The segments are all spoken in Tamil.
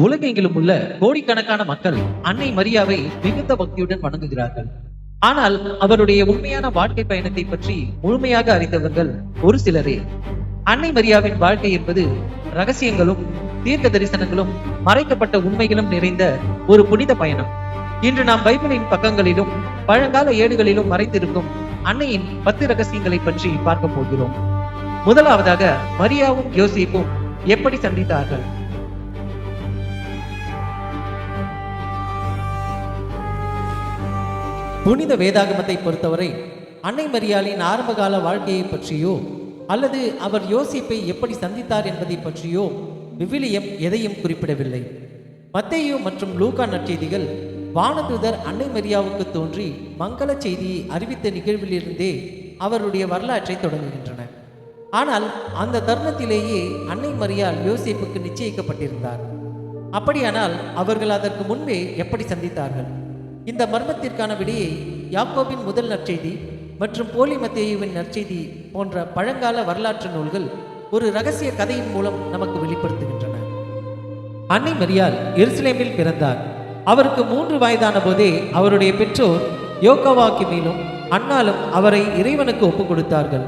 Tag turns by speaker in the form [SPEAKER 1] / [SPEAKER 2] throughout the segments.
[SPEAKER 1] உலகெங்கிலும் உள்ள கோடிக்கணக்கான மக்கள் அன்னை மரியாவை மிகுந்த பக்தியுடன் வணங்குகிறார்கள். ஆனால் அவருடைய உண்மையான வாழ்க்கை பயணத்தை பற்றி முழுமையாக அறிந்தவர்கள் ஒரு சிலரே. அன்னை மரியாவின் வாழ்க்கை என்பது ரகசியங்களும் தீர்க்க தரிசனங்களும் மறைக்கப்பட்ட உண்மைகளும் நிறைந்த ஒரு புனித பயணம். இன்று நாம் பைபிளின் பக்கங்களிலும் பழங்கால ஏடுகளிலும் மறைந்திருக்கும் அன்னையின் 10 ரகசியங்களை பற்றி பார்க்க போகிறோம். முதலாவதாக, மரியாவும் யோசேப்பும் எப்படி சந்தித்தார்கள்? புனித வேதாகமத்தை பொறுத்தவரை அன்னை மரியாளின் ஆரம்பகால வாழ்க்கையை பற்றியோ அல்லது அவர் யோசேப்பை எப்படி சந்தித்தார் என்பதை பற்றியோ விவிலியம் எதையும் குறிப்பிடவில்லை. மத்தேயு மற்றும் லூக்கா நற்செய்திகள் வானதூதர் அன்னை மரியாவுக்கு தோன்றி மங்கள செய்தியை அறிவித்த நிகழ்விலிருந்தே அவருடைய வரலாற்றை தொடங்குகின்றன. ஆனால் அந்த தருணத்திலேயே அன்னை மரியாள் யோசேப்புக்கு நிச்சயிக்கப்பட்டிருந்தார். அப்படியானால் அவர்கள் அதற்கு முன்பே எப்படி சந்தித்தார்கள்? இந்த மர்மத்திற்கான விடையை யாக்கோபின் முதல் நற்செய்தி மற்றும் போலி மத்தேயுவின் நற்செய்தி போன்ற பழங்கால வரலாற்று நூல்கள் ஒரு ரகசிய கதையின் மூலம் நமக்கு வெளிப்படுத்துகின்றன. அன்னை மரியாள் எருசலேமில் பிறந்தார். அவருக்கு 3 வயதான போதே அவருடைய பெற்றோர் யோக்கவாக்கிமிலும் அன்னாலும் அவரை இறைவனுக்கு ஒப்புக் கொடுத்தார்கள்.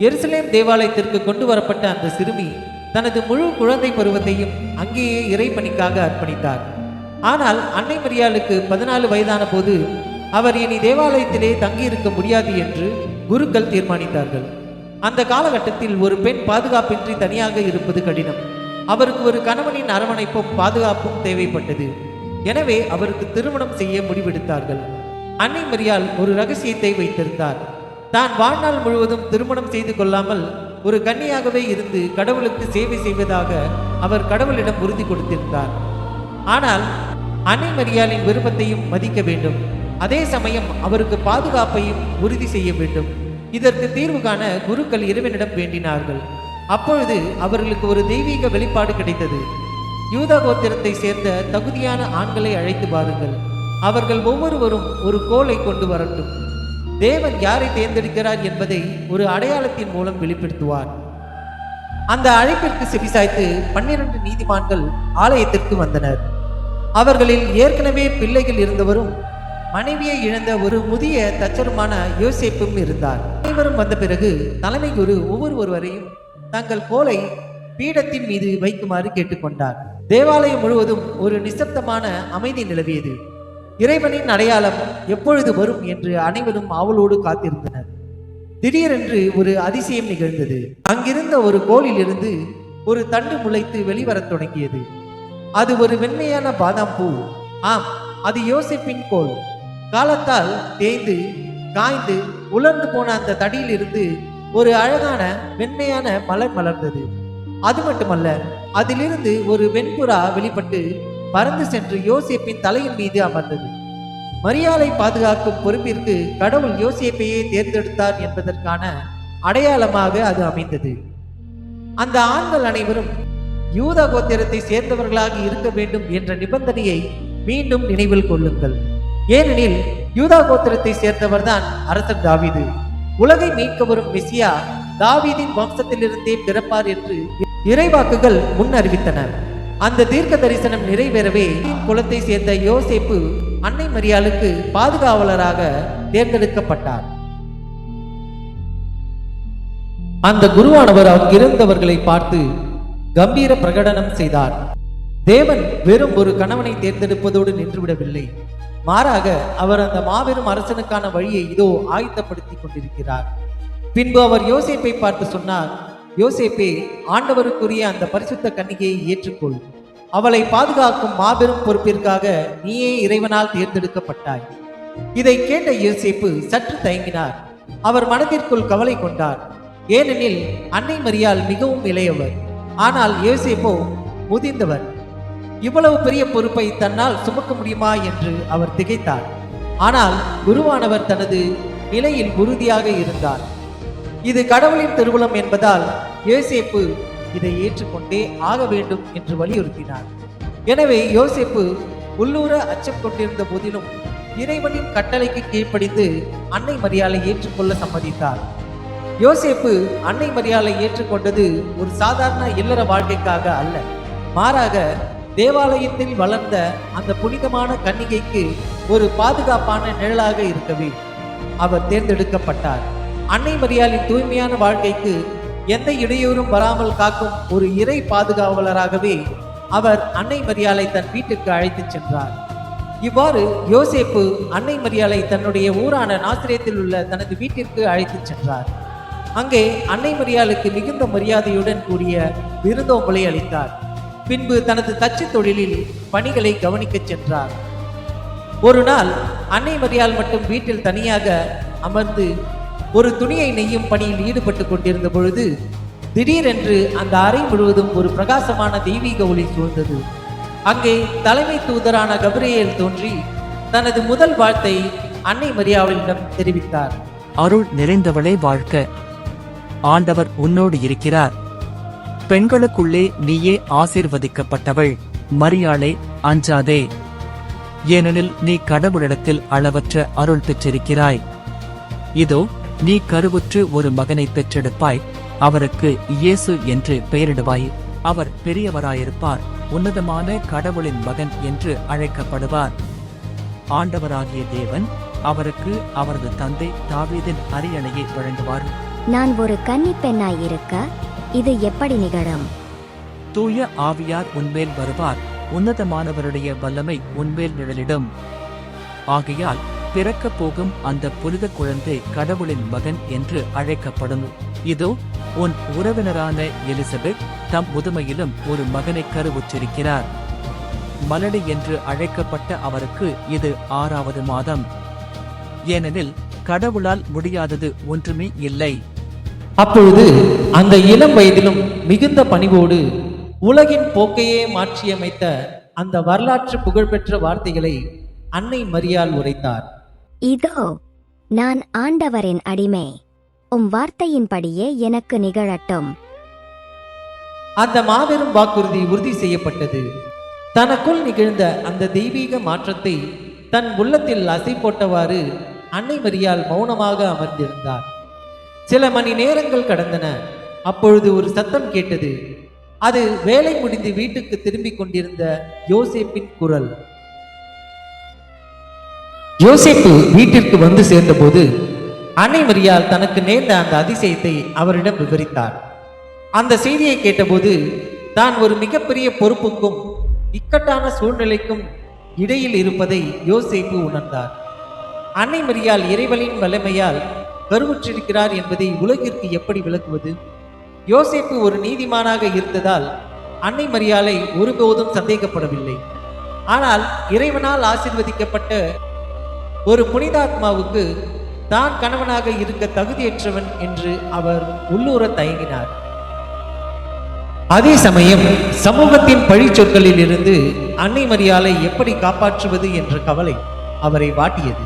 [SPEAKER 1] எருசலேம் தேவாலயத்திற்கு கொண்டு வரப்பட்ட அந்த சிறுமி தனது முழு குழந்தை பருவத்தையும் அங்கேயே இறைப்பணிக்காக அர்ப்பணித்தார். ஆனால் அன்னை மரியாளுக்கு 14 வயதான போது அவர் இனி தேவாலயத்திலே தங்கியிருக்க முடியாது என்று குருக்கள் தீர்மானித்தார்கள். அந்த காலகட்டத்தில் ஒரு பெண் பாதுகாப்பின்றி தனியாக இருப்பது கடினம். அவருக்கு ஒரு கணவனின் அரவணைப்பும் பாதுகாப்பும் தேவைப்பட்டது. எனவே அவருக்கு திருமணம் செய்ய முடிவெடுத்தார்கள். அன்னை மரியாள் ஒரு ரகசியத்தை வைத்திருந்தார். தான் வாழ்நாள் முழுவதும் திருமணம் செய்து கொள்ளாமல் ஒரு கன்னியாகவே இருந்து கடவுளுக்கு சேவை செய்வதாக அவர் கடவுளிடம் உறுதி கொடுத்திருந்தார். ஆனால் அன்னை மரியாளின் விருப்பத்தையும் மதிக்க வேண்டும், அதே சமயம் அவருக்கு பாதுகாப்பையும் உறுதி செய்ய வேண்டும். இதற்கு தீர்வு காண குருக்கள் இறைவனிடம் வேண்டினார்கள். அப்பொழுது அவர்களுக்கு ஒரு தெய்வீக வெளிப்பாடு கிடைத்தது. யூதா கோத்திரத்தை சேர்ந்த தகுதியான ஆண்களை அழைத்து பாருங்கள், அவர்கள் ஒவ்வொருவரும் ஒரு கோலை கொண்டு வரட்டும். தேவன் யாரை தேர்ந்தெடுக்கிறார் என்பதை ஒரு அடையாளத்தின் மூலம் வெளிப்படுத்துவார். அந்த அழைப்பிற்கு செவிசாய்த்து 12 நீதிமான்கள் ஆலயத்திற்கு வந்தனர். அவர்களில் ஏற்கனவே பிள்ளைகள் இருந்தவரும் மனைவியை இழந்த ஒரு முதிய தச்சருமான யோசேப்பும் இருந்தார். அனைவரும் வந்த பிறகு தலைமை குரு ஒவ்வொருவரையும் தங்கள் கோலை பீடத்தின் மீது வைக்குமாறு கேட்டுக்கொண்டார். தேவாலயம் முழுவதும் ஒரு நிசப்தமான அமைதி நிலவியது. இறைவனின் அடையாளம் எப்பொழுது வரும் என்று அனைவரும் ஆவலோடு காத்திருந்தனர். திடீரென்று ஒரு அதிசயம் நிகழ்ந்தது. அங்கிருந்த ஒரு கோலிலிருந்து ஒரு தண்டு முளைத்து வெளிவரத் தொடங்கியது. அது ஒரு வெண்மையான பாதாம் பூ. ஆம், அது யோசேப்பின் கோல். காலத்தால் தேய்ந்து காய்ந்து உலர்ந்து போன அந்த தடியில் இருந்து ஒரு அழகான வெண்மையான மலர் மலர்ந்தது. அது மட்டுமல்ல, அதிலிருந்து ஒரு வெண்புறா வெளிப்பட்டு பறந்து சென்று யோசேப்பின் தலையின் மீது அமர்ந்தது. மரியாளை பாதுகாக்கும் பொறுப்பிற்கு கடவுள் யோசேப்பையே தேர்ந்தெடுத்தார் என்பதற்கான அடையாளமாக அது அமைந்தது. அந்த ஆண்கள் அனைவரும் யூதா கோத்திரத்தை சேர்ந்தவர்களாக இருக்க வேண்டும் என்ற நிபந்தனையை மீண்டும் நினைவில் கொள்ளுங்கள். ஏனெனில் யூதா கோத்திரத்தை சேர்ந்தவர்தான் அரசர் தாவீது. உலகை மீட்க வரும் மெசியா தாவீதின் வம்சத்திலிருந்தே பிறப்பார் என்று இறைவாக்குகள் முன் அறிவித்தனர். அந்த தீர்க்க தரிசனம் நிறைவேறவே குலத்தை சேர்ந்த யோசேப்பு அன்னை மரியாளுக்கு பாதுகாவலராக தேர்ந்தெடுக்கப்பட்டார். அந்த குருவானவர் அங்கிருந்தவர்களை பார்த்து கம்பீர பிரகடனம் செய்தார். தேவன் வெறும் ஒரு கணவனை தேர்ந்தெடுப்பதோடு நின்றுவிடவில்லை. மாறாக அவர் அந்த மாபெரும் அரசனுக்கான வழியை இதோ ஆயத்தப்படுத்தி கொண்டிருக்கிறார். பின்பு அவர் யோசேப்பை பார்த்து சொன்னார், யோசேப்பே, ஆண்டவருக்குரிய அந்த பரிசுத்த கன்னிகையை ஏற்றுக்கொள். அவளை பாதுகாக்கும் மாபெரும் பொறுப்பிற்காக நீயே இறைவனால் தேர்ந்தெடுக்கப்பட்டாய். இதை கேட்ட யோசேப்பு சற்று தயங்கினார். அவர் மனதிற்குள் கவலை கொண்டார். ஏனெனில் அன்னை மரியாள் மிகவும் இளையவர், ஆனால் யோசேப்போ முதிர்ந்தவர். இவ்வளவு பெரிய பொறுப்பை தன்னால் சுமக்க முடியுமா என்று அவர் திகைத்தார். ஆனால் குருவானவர் தனது நிலையில் உறுதியாக இருந்தார். இது கடவுளின் திருவுளம் என்பதால் யோசேப்பு இதை ஏற்றுக்கொண்டே ஆக வேண்டும் என்று வலியுறுத்தினார். எனவே யோசேப்பு உள்ளூர அச்சம் கொண்டிருந்த போதிலும் இறைவனின் கட்டளைக்கு கீழ்ப்படிந்து அன்னை மரியாளை ஏற்றுக்கொள்ள சம்மதித்தார். யோசேப்பு அன்னை மரியாளை ஏற்றுக்கொண்டது ஒரு சாதாரண இல்லற வாழ்க்கைக்காக அல்ல, மாறாக தேவாலயத்தில் வளர்ந்த அந்த புனிதமான கன்னிகைக்கு ஒரு பாதுகாப்பான நிழலாக இருக்கவே அவர் தேர்ந்தெடுக்கப்பட்டார். அன்னை மரியாளின் தூய்மையான வாழ்க்கைக்கு எந்த இடையூறும் வராமல் காக்கும் ஒரு இறை பாதுகாவலராகவே அவர் அன்னை மரியாளை தன் வீட்டுக்கு அழைத்துச் சென்றார். இவ்வாறு யோசேப்பு அன்னை மரியாளை தன்னுடைய ஊரான நாசரேத்தில் உள்ள தனது வீட்டிற்கு அழைத்துச் சென்றார். அங்கே அன்னை மரியாளுக்கு மிகுந்த மரியாதையுடன் கூடிய விருந்தோம்பலை அளித்தார். பின்பு தனது தச்சு தொழிலில் பணிகளை கவனிக்கச் சென்றார். ஒரு நாள் அன்னை மரியாள் மட்டும் வீட்டில் தனியாக அமர்ந்து ஒரு துணியை நெய்யும் பணியில் ஈடுபட்டு கொண்டிருந்த பொழுது திடீரென்று அந்த அறை முழுவதும் ஒரு பிரகாசமான தெய்வீக ஒளி சூழ்ந்தது. அங்கே தலைமை தூதரான கபிரியேல் தோன்றி தனது முதல் வாழ்த்தை அன்னை மரியாளிடம் தெரிவித்தார்.
[SPEAKER 2] அருள் நிறைந்தவளே வாழ்க, ஆண்டவர் உன்னோடு இருக்கிறார். பெண்களுக்குள்ளே நீயே ஆசீர்வதிக்கப்பட்டவள். மரியாளே, அஞ்சாதே, ஏனெனில் நீ கடவுளிடத்தில் அளவற்ற அருள் பெற்றிருக்கிறாய். இதோ நீ கருவுற்று ஒரு மகனை பெற்றெடுப்பாய். அவருக்கு இயேசு என்று பெயரிடுவாய். அவர் பெரியவராயிருப்பார். உன்னதமான கடவுளின் மகன் என்று அழைக்கப்படுவார். ஆண்டவராகிய தேவன் அவருக்கு அவரது தந்தை தாவீதின் அரியணையை வழங்குவார்.
[SPEAKER 3] நான் ஒரு கன்னி பெண்ணாய் இருக்க இது எப்படி நிகழும்?
[SPEAKER 2] தூய ஆவியார் உன்மேல் வருவார். உன்னதமானவருடைய வல்லமை உன்மேல் நிழலிடும். ஆகையால் பிறக்கப் போகும் அந்த புனித குழந்தை கடவுளின் மகன் என்று அழைக்கப்படும். இதோ உன் உறவினரான எலிசபெத் தம் முதுமையிலும் ஒரு மகனை கருவுற்றிருக்கிறார். மலடி என்று அழைக்கப்பட்ட அவருக்கு இது 6வது மாதம். ஏனெனில் கடவுளால் முடியாதது ஒன்றுமே இல்லை.
[SPEAKER 1] அப்பொழுது அந்த இளம் வயதிலும் மிகுந்த பணிவோடு உலகின் போக்கையே மாற்றியமைத்த அந்த வரலாற்று புகழ்பெற்ற வார்த்தைகளை அன்னை மரியாள் உரைத்தார்.
[SPEAKER 3] இதோ நான் ஆண்டவரின் அடிமை, வார்த்தையின்படியே எனக்கு நிகழட்டும்.
[SPEAKER 1] அந்த மாபெரும் வாக்குறுதி உறுதி செய்யப்பட்டது. தனக்குள் நிகழ்ந்த அந்த தெய்வீக மாற்றத்தை தன் உள்ளத்தில் அசை போட்டவாறு அன்னை மரியாள் மௌனமாக அமர்ந்திருந்தார். சில மணி நேரங்கள் கடந்தன. அப்பொழுது ஒரு சத்தம் கேட்டது. அது வேலை முடிந்து வீட்டுக்கு திரும்பிக் கொண்டிருந்த யோசேப்பின் குரல். யோசேப்பு வீட்டிற்கு வந்து சேர்ந்தபோது அன்னை மரியாள் தனக்கு நேர்ந்த அந்த அதிசயத்தை அவரிடம் விவரித்தார். அந்த செய்தியை கேட்டபோது தான் ஒரு மிகப்பெரிய பொறுப்புக்கும் இக்கட்டான சூழ்நிலைக்கும் இடையில் இருப்பதை யோசேப்பு உணர்ந்தார். அன்னை மரியாள் இறைவனின் வல்லமையால் கருவுற்றிருக்கிறார் என்பதை உலகிற்கு எப்படி விளக்குவது? யோசேப்பு ஒரு நீதிமானாக இருந்ததால் அன்னை மரியாளை ஒருபோதும் சந்தேகப்படவில்லை. ஆனால் இறைவனால் ஆசீர்வதிக்கப்பட்ட ஒரு புனிதாத்மாவுக்கு தான் கணவனாக இருக்க தகுதியற்றவன் என்று அவர் உள்ளூர தயங்கினார். அதே சமயம் சமூகத்தின் பழிச்சொற்களில் இருந்து அன்னை மரியாளை எப்படி காப்பாற்றுவது என்ற கவலை அவரை வாட்டியது.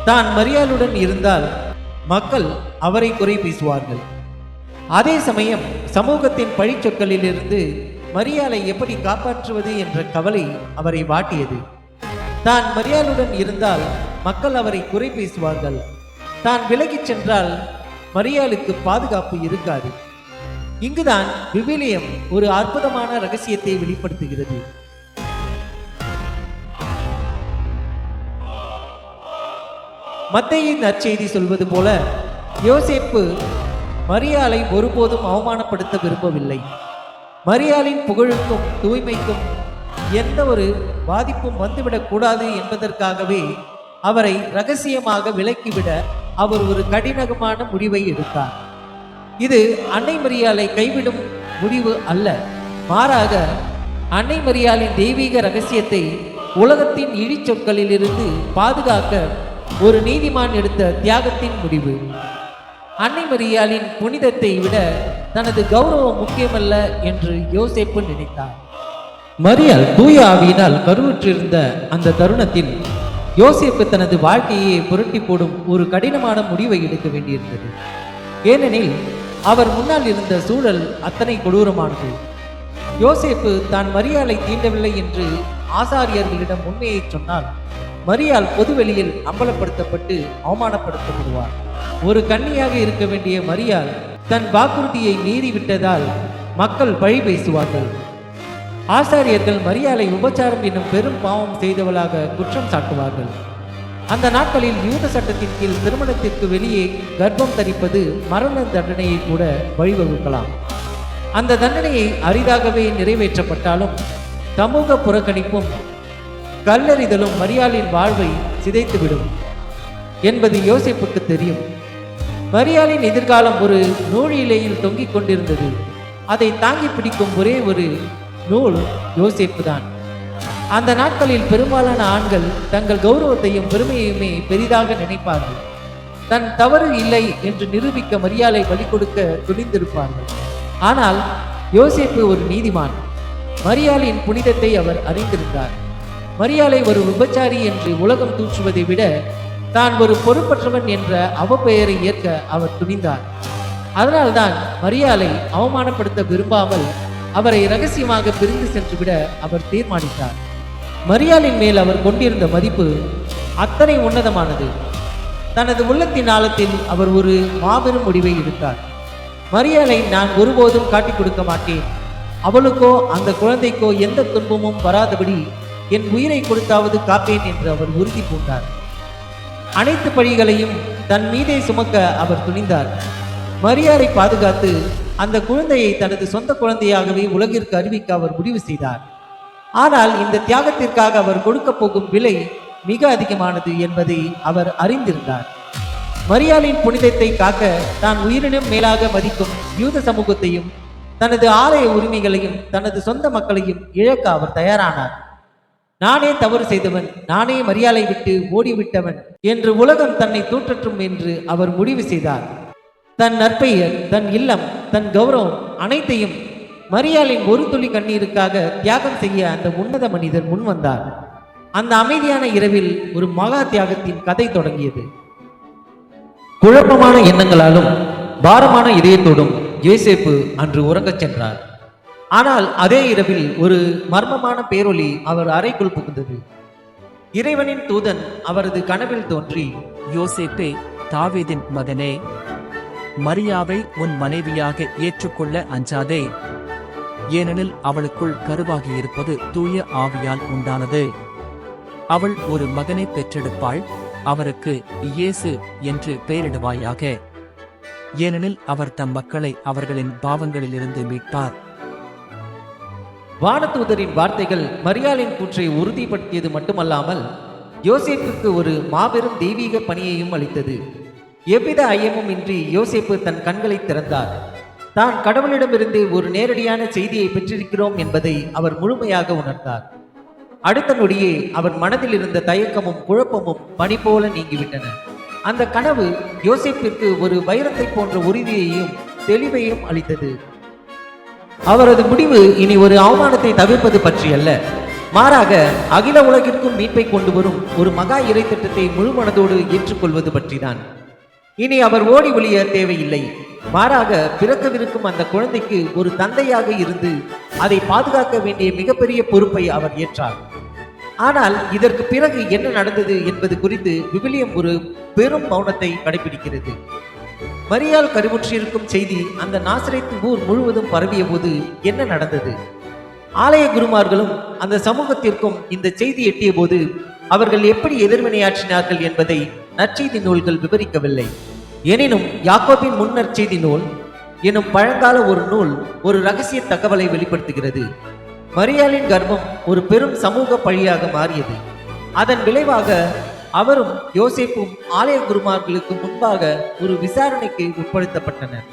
[SPEAKER 1] தான் மரியாளுடன் இருந்தால் மக்கள் அவரை குறை பேசுவார்கள். அதே சமயம் சமூகத்தின் பழிச்சொற்களில் இருந்து மரியாளை எப்படி காப்பாற்றுவது என்ற கவலை அவரை வாட்டியது. தான் மரியாளுடன் இருந்தால் மக்கள் அவரை குறை பேசுவார்கள். தான் விலகிச் சென்றால் மரியாளுக்கு பாதுகாப்பு இருக்காது. இங்குதான் விவிலியம் ஒரு அற்புதமான ரகசியத்தை வெளிப்படுத்துகிறது. மத்தேயின் நற்செய்தி சொல்வது போல யோசேப்பு மரியாளை ஒருபோதும் அவமானப்படுத்த விரும்பவில்லை. மரியாளின் புகழுக்கும் தூய்மைக்கும் எந்த ஒரு பாதிப்பும் வந்துவிடக் கூடாது என்பதற்காகவே அவரை ரகசியமாக விலக்கிவிட அவர் ஒரு கடினமான முடிவை எடுத்தார். இது அன்னை மரியாளை கைவிடும் முடிவு அல்ல, மாறாக அன்னை மரியாளின் தெய்வீக ரகசியத்தை உலகத்தின் இழிச்சொற்களில் இருந்து பாதுகாக்க ஒரு நீதிமான் எடுத்த தியாகத்தின் முடிவு. அன்னை மரியாளின் புனிதத்தை விட தனது கௌரவம் முக்கியமல்ல என்று யோசேப்பு நினைத்தார். மரியாள் தூய ஆவியினால் கருவுற்றிருந்த அந்த தருணத்தில் யோசேப்பு தனது வாழ்க்கையை புரட்டி போடும் ஒரு கடினமான முடிவை எடுக்க வேண்டியிருந்தது. ஏனெனில் அவர் முன்னால் இருந்த சூழல் அத்தனை கொடூரமானது. யோசேப்பு தான் மரியாளை தீண்டவில்லை என்று ஆசாரியர்களிடம் உண்மையை சொன்னால் மரியாள் பொதுவெளியில் அம்பலப்படுத்தப்பட்டு அவமானப்படுத்தப்படுவார். ஒரு கன்னியாக இருக்க வேண்டிய மரியாள் தன் வாக்குறுதியை மீறிவிட்டதால் மக்கள் பழி பேசுவார்கள். ஆசாரியர்கள் மரியாளை விபச்சாரம் என்னும் பெரும் பாவம் செய்தவளாக குற்றம் சாட்டுவார்கள். அந்த நாட்களில் யூத சட்டத்தின் கீழ் திருமணத்திற்கு வெளியே கர்ப்பம் தரிப்பது மரண தண்டனையை கூட வழிவகுக்கலாம். அந்த தண்டனையை அரிதாகவே நிறைவேற்றப்பட்டாலும் சமூக புறக்கணிப்பும் கல்லறிதலும் மரியாளின் வாழ்வை சிதைத்துவிடும் என்பது யோசேப்புக்கு தெரியும். மரியாளின் எதிர்காலம் ஒரு நூலிலையில் தொங்கிக் கொண்டிருந்தது. அதை தாங்கி பிடிக்கும் ஒரே ஒரு நூல் யோசேப்பு தான். அந்த நாட்களில் பெரும்பாலான ஆண்கள் தங்கள் கௌரவத்தையும் பெருமையுமே பெரிதாக நினைப்பார்கள். தன் தவறு இல்லை என்று நிரூபிக்க மரியாளை பலி கொடுக்க துணிந்திருப்பார்கள். ஆனால் யோசேப்பு ஒரு நீதிமான். மரியாளின் புனிதத்தை அவர் அறிந்திருந்தார். மரியாளை ஒரு விபச்சாரி என்று உலகம் தூற்றுவதை விட தான் ஒரு பொறுப்பற்றவன் என்ற அவப்பெயரை ஏற்க அவர் துணிந்தார். அதனால்தான் மரியாளை அவமானப்படுத்த விரும்பாமல் அவரை இரகசியமாக பிரிந்து சென்றுவிட அவர் தீர்மானித்தார். மரியாளின் மேல் அவர் கொண்டிருந்த மதிப்பு அத்தனை உன்னதமானது. தனது உள்ளத்தின் ஆழத்தில் அவர் ஒரு மாபெரும் முடிவை எடுத்தார். மரியாளை நான் ஒருபோதும் காட்டிக் கொடுக்க மாட்டேன். அவளுக்கோ அந்த குழந்தைக்கோ எந்த துன்பமும் வராதபடி என் உயிரை கொடுத்தாவது காப்பேன் என்று அவர் உறுதி பூண்டார். அனைத்து பழிகளையும் தன் மீதே சுமக்க அவர் துணிந்தார். மரியாளை பாதுகாத்து அந்த குழந்தையை தனது சொந்த குழந்தையாகவே உலகிற்கு அறிவிக்க அவர் முடிவு செய்தார். ஆனால் இந்த தியாகத்திற்காக அவர் கொடுக்க போகும் விலை மிக அதிகமானது என்பதை அவர் அறிந்திருந்தார். மரியாளின் புனிதத்தை காக்க தான் உயிரினும் மேலாக மதிக்கும் யூத சமூகத்தையும் தனது ஆலய உரிமைகளையும் தனது சொந்த மக்களையும் இழக்க அவர் தயாரானார். நானே தவறு செய்தவன், நானே மரியாளை விட்டு ஓடிவிட்டவன் என்று உலகம் தன்னை தூற்றற்றும் என்று அவர் முடிவு செய்தார். தன் நற்பெயர், தன் இல்லம், தன் கௌரவம் அனைத்தையும் மரியாளின் ஒரு துளி கண்ணீருக்காக தியாகம் செய்ய அந்த உன்னத மனிதர் முன் வந்தார். அந்த அமைதியான இரவில் ஒரு மகா தியாகத்தின் கதை தொடங்கியது. குழப்பமான எண்ணங்களாலும் பாரமான இதயத்தோடும் யோசேப்பு அன்று உறங்கச் சென்றார். ஆனால் அதே இரவில் ஒரு மர்மமான பேரொலி அவர் அறைக்குள் புகுந்தது. இறைவனின் தூதன் அவரது கனவில் தோன்றி,
[SPEAKER 2] யோசேப்பே, தாவீதின் மகனே, மரியாவை உன் மனைவியாக ஏற்றுக்கொள்ள அஞ்சாதே. ஏனெனில் அவளுக்குள் கருவாகியிருப்பது தூய ஆவியால் உண்டானது. அவள் ஒரு மகனை பெற்றெடுப்பாள். அவருக்கு இயேசு என்று பெயரிடுவாயாக. ஏனெனில் அவர் தம் மக்களை அவர்களின் பாவங்களிலிருந்து மீட்பார்.
[SPEAKER 1] வானதூதரின் வார்த்தைகள் மரியாளின் கூற்றை உறுதிப்படுத்தியது மட்டுமல்லாமல் யோசேப்புக்கு ஒரு மாபெரும் தெய்வீக பணியையும் அளித்தது. எவ்வித ஐயமும் இன்றி யோசேப்பு தன் கண்களை திறந்தார். தான் கடவுளிடமிருந்து ஒரு நேரடியான செய்தியை பெற்றிருக்கிறோம் என்பதை அவர் முழுமையாக உணர்ந்தார். அடுத்த நொடியே அவர் மனதில் இருந்த தயக்கமும் குழப்பமும் பனி போல நீங்கிவிட்டன. அந்த கனவு யோசேப்பிற்கு ஒரு வைரத்தை போன்ற உறுதியையும் தெளிவையும் அளித்தது. அவரது முடிவு இனி ஒரு அவமானத்தை தவிர்ப்பது பற்றியல்ல, மாறாக அகில உலகிற்கும் மீட்பை கொண்டு வரும் ஒரு மகா இறை திட்டத்தை முழு மனதோடு ஏற்றுக்கொள்வது பற்றிதான். இனி அவர் ஓடி ஒளிய தேவையில்லை. மாறாக பிறக்கவிருக்கும் அந்த குழந்தைக்கு ஒரு தந்தையாக இருந்து அதை பாதுகாக்க வேண்டிய மிகப்பெரிய பொறுப்பை அவர் ஏற்றார். ஆனால் இதற்கு பிறகு என்ன நடந்தது என்பது குறித்து விவிலியம் ஒரு பெரும் மௌனத்தை கடைபிடிக்கிறது. மரியாள் கருவுற்றிருக்கும் செய்தி அந்த நாசரேத்து ஊர் முழுவதும் பரவிய போது என்ன நடந்தது? ஆலய குருமார்களும் அந்த சமூகத்திற்கும் இந்த செய்தி எட்டிய போது அவர்கள் எப்படி எதிர்வினையாற்றினார்கள் என்பதை நற்செய்தி நூல்கள் விவரிக்கவில்லை. எனினும் யாக்கோபின் முன்னற்செய்தி நூல் எனும் பழங்கால ஒரு நூல் ஒரு இரகசிய தகவலை வெளிப்படுத்துகிறது. மரியாளின் கர்ப்பம் ஒரு பெரும் சமூக பழியாக மாறியது. அதன் விளைவாக அவரும் யோசேப்பும் ஆலய குருமார்களுக்கு முன்பாக ஒரு விசாரணைக்கு உட்படுத்தப்பட்டனர்.